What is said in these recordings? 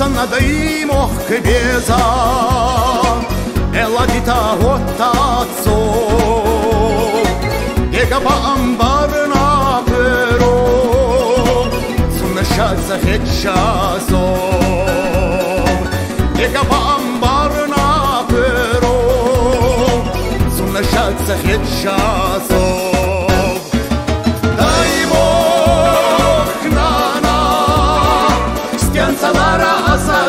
Sana daimo kbeza Ela dita hotaco Ega ba ambarna pero Sunna shaza hechazo Ega ba ambarna pero Sunna shaza hechazo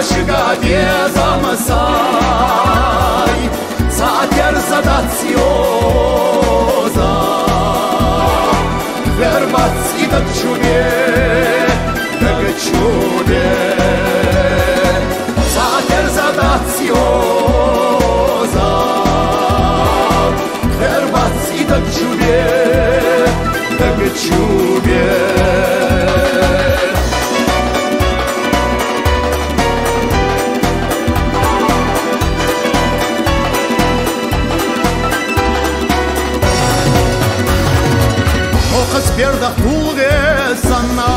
Shiga bieza masai Zater zadacioza Verbac I da čuje Da ga čuje Zater zadacioza Verbac I da čuje Da ga čuje Пердах тулге сана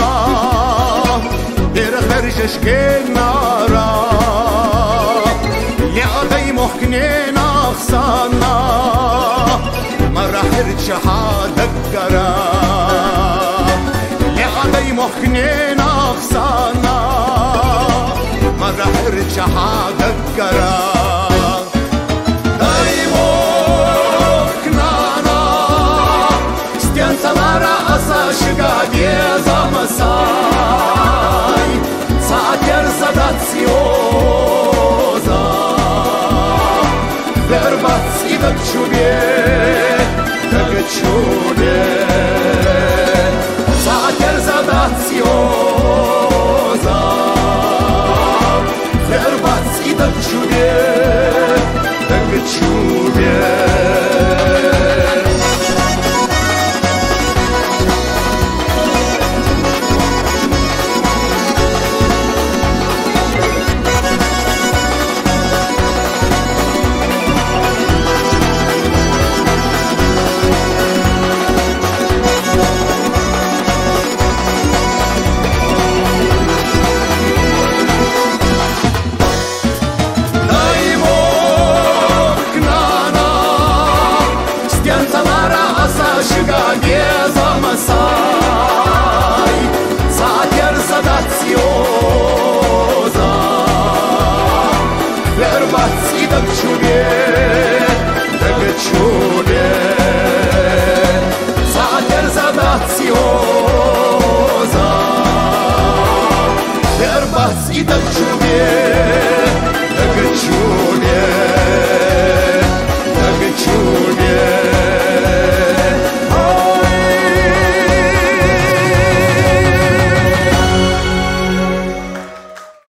Берах вершеш генара Ядай мохкненах сана Марахир чахадак гара Ядай мохкненах сана Марахир чахадак гара Shiga bieza masai Zater zadacioza Verbac I da čuje Da ga čuje Zater zadacioza Verbac I da čuje Da ga čuje Shiga bieza masai